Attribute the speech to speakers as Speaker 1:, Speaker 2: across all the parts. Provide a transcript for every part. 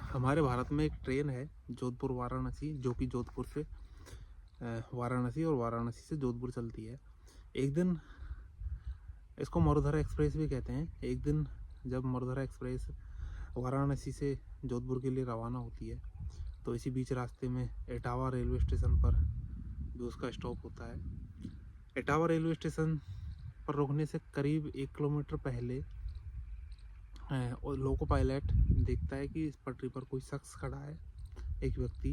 Speaker 1: हमारे भारत में एक ट्रेन है जोधपुर वाराणसी, जो कि जोधपुर से वाराणसी और वाराणसी से जोधपुर चलती है। एक दिन इसको मरुधरा एक्सप्रेस भी कहते हैं। एक दिन जब मरुधरा एक्सप्रेस वाराणसी से जोधपुर के लिए रवाना होती है, तो इसी बीच रास्ते में इटावा रेलवे स्टेशन पर भी उसका स्टॉप होता है। इटावा रेलवे स्टेशन पर रुकने से करीब 1 किलोमीटर पहले और लोको पायलट देखता है कि इस पटरी पर कोई शख्स खड़ा है, एक व्यक्ति,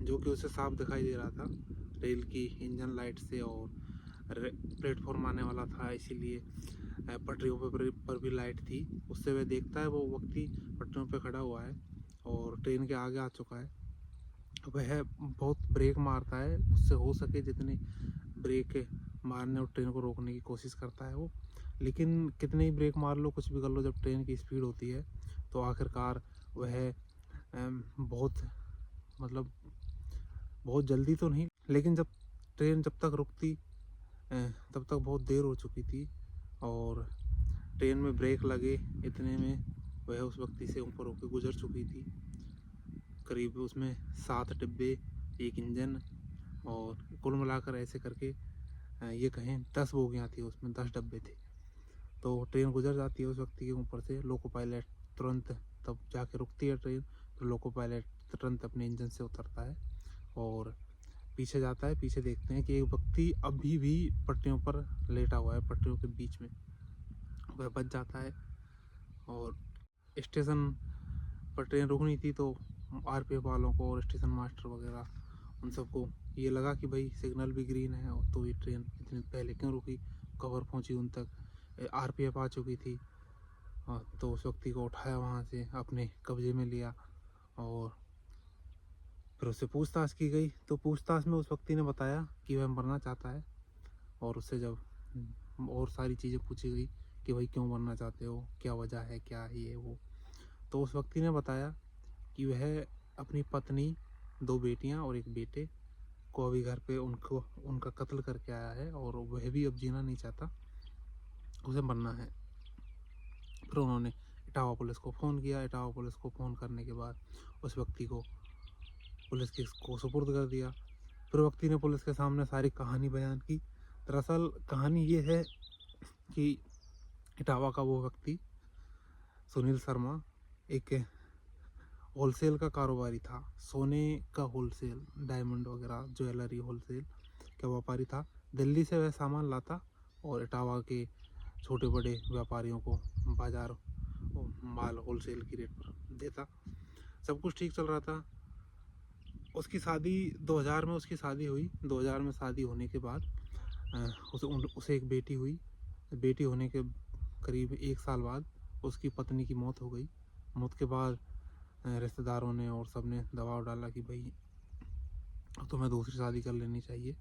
Speaker 1: जो कि उसे साफ दिखाई दे रहा था रेल की इंजन लाइट से, और प्लेटफॉर्म आने वाला था, इसीलिए पटरियों पर भी लाइट थी। उससे वह देखता है वो व्यक्ति पटरियों पर खड़ा हुआ है और ट्रेन के आगे आ चुका है। वह बहुत ब्रेक मारता है, उससे हो सके जितने ब्रेक मारने और ट्रेन को रोकने की कोशिश करता है वो। लेकिन कितने ही ब्रेक मार लो, कुछ भी कर लो, जब ट्रेन की स्पीड होती है तो आखिरकार वह बहुत मतलब बहुत जल्दी तो नहीं, लेकिन जब ट्रेन जब तक रुकती तब तक बहुत देर हो चुकी थी, और ट्रेन में ब्रेक लगे इतने में वह उस व्यक्ति से ऊपर होकर गुजर चुकी थी। करीब उसमें 7 डिब्बे, एक इंजन, और कुल मिलाकर ऐसे करके ये कहें 10 बोगियाँ थी, उसमें 10 डब्बे थे। तो ट्रेन गुजर जाती है उस व्यक्ति के ऊपर से। लोको पायलट तुरंत तब जाके रुकती है ट्रेन, तो लोको पायलट तुरंत अपने इंजन से उतरता है और पीछे जाता है। पीछे देखते हैं कि एक व्यक्ति अभी भी पटरियों पर लेटा हुआ है, पटरियों के बीच में। वह बच जाता है और स्टेशन पर ट्रेन रुकनी थी, तो आरपीएफ वालों को और स्टेशन मास्टर वगैरह उन सबको ये लगा कि भाई सिग्नल भी ग्रीन है, और तो ये ट्रेन इतनी पहले क्यों रुकी, कवर पहुंची उन तक, आरपीएफ आ चुकी थी। तो उस व्यक्ति को उठाया, वहाँ से अपने कब्जे में लिया और फिर उससे पूछताछ की गई। तो पूछताछ में उस व्यक्ति ने बताया कि वह मरना चाहता है, और उससे जब और सारी चीज़ें पूछी गई कि भाई क्यों मरना चाहते हो, क्या वजह है, क्या है ये वो, तो उस व्यक्ति ने बताया कि वह अपनी पत्नी, 2 बेटियां और एक बेटे को अभी घर पे उनका कत्ल करके आया है, और वह भी अब जीना नहीं चाहता, उसे मरना है। फिर उन्होंने इटावा पुलिस को फ़ोन किया। इटावा पुलिस को फ़ोन करने के बाद उस व्यक्ति को पुलिस को सुपुर्द कर दिया। फिर व्यक्ति ने पुलिस के सामने सारी कहानी बयान की। दरअसल कहानी ये है कि इटावा का वो व्यक्ति सुनील शर्मा एक होलसेल का कारोबारी था, सोने का होलसेल, डायमंड वगैरह ज्वेलरी होलसेल का व्यापारी था। दिल्ली से वह सामान लाता और इटावा के छोटे बड़े व्यापारियों को बाजार माल होलसेल की रेट पर देता। सब कुछ ठीक चल रहा था। उसकी शादी 2000 में उसकी शादी हुई। 2000 में शादी होने के बाद उसे एक बेटी हुई। बेटी होने के करीब 1 साल बाद उसकी पत्नी की मौत हो गई। मौत के बाद रिश्तेदारों ने और सब ने दबाव डाला कि भाई तुम्हें दूसरी शादी कर लेनी चाहिए,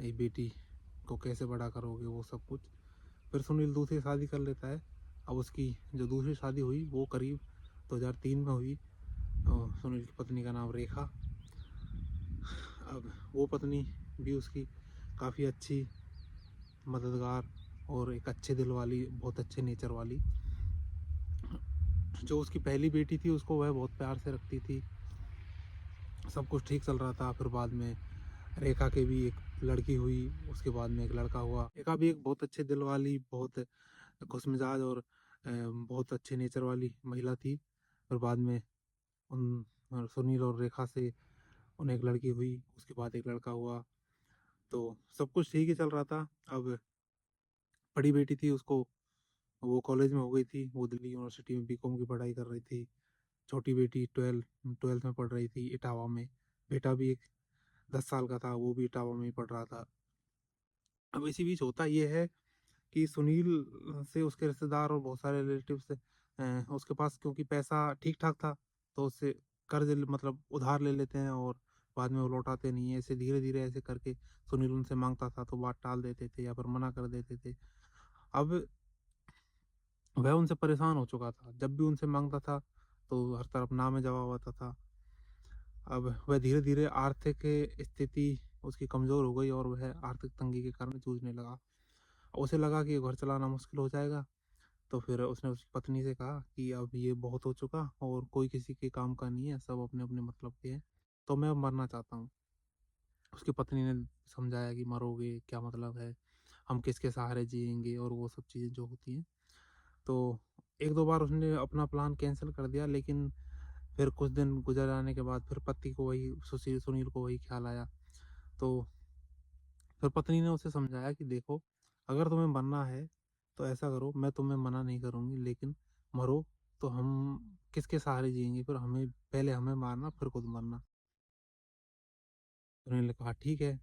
Speaker 1: ये बेटी को कैसे बड़ा करोगे, वो सब कुछ। फिर सुनील दूसरी शादी कर लेता है। अब उसकी जो दूसरी शादी हुई वो करीब 2003 में हुई, और सुनील की पत्नी का नाम रेखा। अब वो पत्नी भी उसकी काफ़ी अच्छी, मददगार और एक अच्छे दिल वाली, बहुत अच्छे नेचर वाली। जो उसकी पहली बेटी थी उसको वह बहुत प्यार से रखती थी। सब कुछ ठीक चल रहा था। फिर बाद में रेखा के भी एक लड़की हुई, उसके बाद में एक लड़का हुआ। रेखा भी एक बहुत अच्छे दिल वाली, बहुत खुशमिजाज और बहुत अच्छे नेचर वाली महिला थी। फिर बाद में उन सुनील और रेखा से उन्हें एक लड़की हुई, उसके बाद एक लड़का हुआ। तो सब कुछ ठीक ही चल रहा था। अब बड़ी बेटी थी, उसको वो कॉलेज में हो गई थी, वो दिल्ली यूनिवर्सिटी में बीकॉम की पढ़ाई कर रही थी। छोटी बेटी ट्वेल्थ में पढ़ रही थी इटावा में। बेटा भी एक 10 साल का था, वो भी इटावा में ही पढ़ रहा था। अब इसी बीच होता ये है कि सुनील से उसके रिश्तेदार और बहुत सारे रिलेटिव से उसके पास क्योंकि पैसा ठीक ठाक था, तो उससे कर्ज मतलब उधार ले लेते हैं और बाद में वो लौटाते नहीं है। ऐसे धीरे धीरे ऐसे करके सुनील उनसे मांगता था, तो बात टाल देते थे या फिर मना कर देते थे। अब वह उनसे परेशान हो चुका था। जब भी उनसे मांगता था तो हर तरफ ना में जवाब आता था। अब वह धीरे धीरे आर्थिक स्थिति उसकी कमज़ोर हो गई और वह आर्थिक तंगी के कारण जूझने लगा। उसे लगा कि घर चलाना मुश्किल हो जाएगा, तो फिर उसने उसकी पत्नी से कहा कि अब ये बहुत हो चुका और कोई किसी के काम का नहीं है, सब अपने अपने मतलब के हैं, तो मैं अब मरना चाहता हूँ। उसकी पत्नी ने समझाया कि मरोगे क्या मतलब है, हम किसके सहारे जिएंगे और वो सब चीज़ें जो होती हैं। तो एक दो बार उसने अपना प्लान कैंसिल कर दिया, लेकिन फिर कुछ दिन गुजर जाने के बाद फिर पति को वही सुनील को वही ख्याल आया। तो फिर पत्नी ने उसे समझाया कि देखो, अगर तुम्हें मरना है तो ऐसा करो, मैं तुम्हें मना नहीं करूँगी, लेकिन मरो तो हम किसके सहारे जिएंगे, फिर हमें पहले हमें मारना फिर खुद मरना। उन्होंने कहा ठीक है।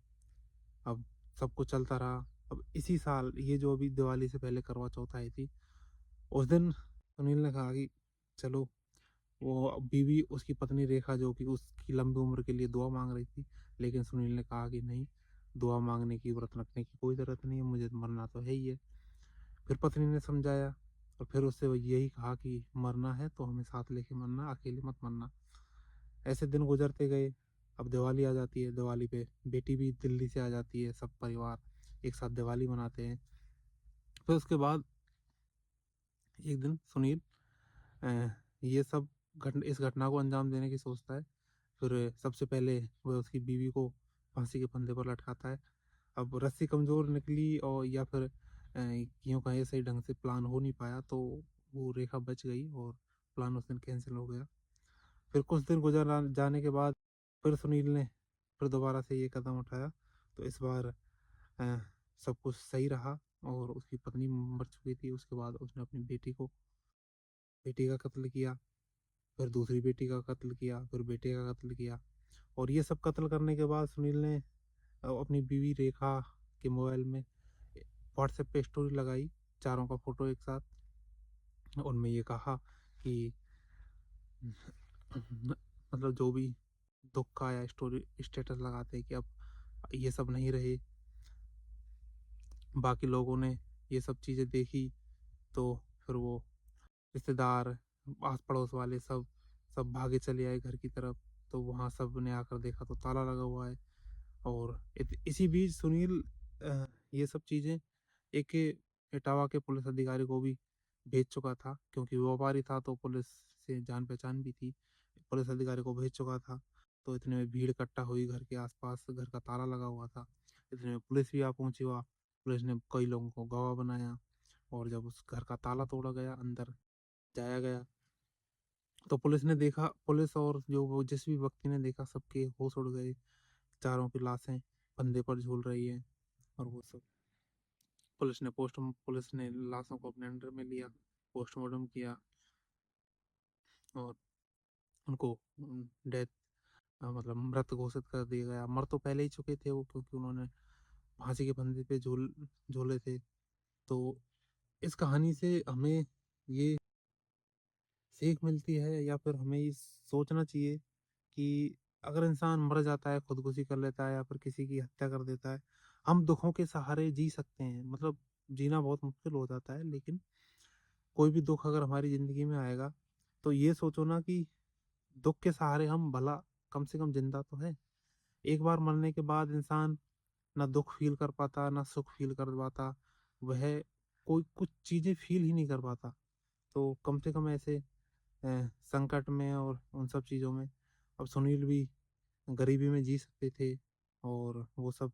Speaker 1: अब सब कुछ चलता रहा। अब इसी साल, ये जो अभी दिवाली से पहले करवा चौथ आई थी, उस दिन सुनील ने कहा कि चलो, वो बीवी उसकी पत्नी रेखा जो कि उसकी लंबी उम्र के लिए दुआ मांग रही थी, लेकिन सुनील ने कहा कि नहीं, दुआ मांगने की, व्रत रखने की कोई ज़रूरत नहीं है, मुझे मरना तो है ही है। फिर पत्नी ने समझाया और फिर उससे यही कहा कि मरना है तो हमें साथ लेके मरना, अकेले मत मरना। ऐसे दिन गुजरते गए। अब दिवाली आ जाती है, दिवाली पे बेटी भी दिल्ली से आ जाती है, सब परिवार एक साथ दिवाली मनाते हैं। फिर उसके बाद एक दिन सुनील ये सब इस घटना को अंजाम देने की सोचता है। फिर सबसे पहले वह उसकी बीवी को फांसी के फंदे पर लटकाता है। अब रस्सी कमज़ोर निकली और या फिर यूँ कहें सही ढंग से प्लान हो नहीं पाया, तो वो रेखा बच गई और प्लान उस दिन कैंसिल हो गया। फिर कुछ दिन जाने के बाद फिर सुनील ने फिर दोबारा से ये कदम उठाया। तो इस बार अ, सब कुछ सही रहा और उसकी पत्नी मर चुकी थी। उसके बाद उसने अपनी बेटी का कत्ल किया, फिर दूसरी बेटी का कत्ल किया, फिर बेटे का कत्ल किया। और ये सब कत्ल करने के बाद सुनील ने अपनी बीवी रेखा के मोबाइल में व्हाट्सएप पे स्टोरी लगाई, चारों का फोटो एक साथ। उनमें ये कहा कि मतलब जो भी दुख का या स्टोरी स्टेटस लगाते हैं कि अब ये सब नहीं रहे। बाकी लोगों ने ये सब चीज़ें देखी, तो फिर वो रिश्तेदार, आस पड़ोस वाले सब सब भागे चले आए घर की तरफ। तो वहाँ सब ने आकर देखा तो ताला लगा हुआ है। और इसी बीच सुनील ये सब चीज़ें एक इटावा के पुलिस अधिकारी को भी भेज चुका था, क्योंकि वो व्यापारी था तो पुलिस से जान पहचान भी थी। पुलिस अधिकारी को भेज चुका था। तो इतने में भीड़ इकट्ठा हुई घर के आसपास, घर का ताला लगा हुआ था। इतने में पुलिस भी आ पहुंची। हुआ पुलिस ने कई लोगों को गवाह बनाया और जब उस घर का ताला तोड़ा गया, अंदर जाया गया, तो पुलिस ने देखा, पुलिस और जो वो जिस भी व्यक्ति ने देखा, सबके होश उड़ गए। चारों की लाशें फंदे पर झूल रही हैं और वो सब। पुलिस ने लाशों को अपने अंडर में लिया, पोस्टमार्टम किया और उनको डेथ मतलब मृत घोषित कर दिया गया। मर तो पहले ही चुके थे वो, क्योंकि उन्होंने फांसी के फंदे पे झूले थे। तो इस कहानी से हमें ये सीख मिलती है, या फिर हमें ये सोचना चाहिए कि अगर इंसान मर जाता है, खुदकुशी कर लेता है या फिर किसी की हत्या कर देता है, हम दुखों के सहारे जी सकते हैं। मतलब जीना बहुत मुश्किल हो जाता है, लेकिन कोई भी दुख अगर हमारी ज़िंदगी में आएगा, तो ये सोचो ना कि दुख के सहारे हम भला कम से कम जिंदा तो है। एक बार मरने के बाद इंसान ना दुख फील कर पाता, ना सुख फील कर पाता। वह कोई कुछ चीज़ें फील ही नहीं कर पाता। तो कम से कम ऐसे संकट में और उन सब चीज़ों में, अब सुनील भी गरीबी में जी सकते थे और वो सब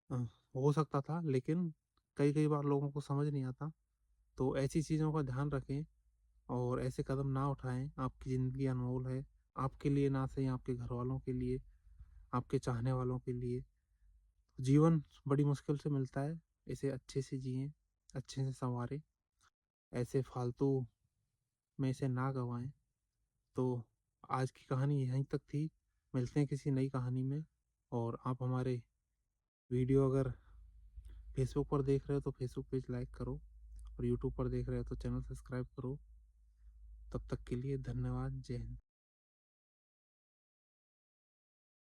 Speaker 1: अ, हो सकता था, लेकिन कई कई बार लोगों को समझ नहीं आता। तो ऐसी चीज़ों का ध्यान रखें और ऐसे कदम ना उठाएं। आपकी ज़िंदगी अनमोल है, आपके लिए ना सही, आपके घर वालों के लिए, आपके चाहने वालों के लिए। जीवन बड़ी मुश्किल से मिलता है, इसे अच्छे से जिएं, अच्छे से संवारें, ऐसे फालतू में इसे ना गंवाएं। तो आज की कहानी यहीं तक थी। मिलते हैं किसी नई कहानी में। और आप हमारे वीडियो अगर फेसबुक पर देख रहे हो तो फेसबुक पेज लाइक करो, और यूट्यूब पर देख रहे हो तो चैनल सब्सक्राइब करो। तब तक के लिए धन्यवाद। जय हिंद।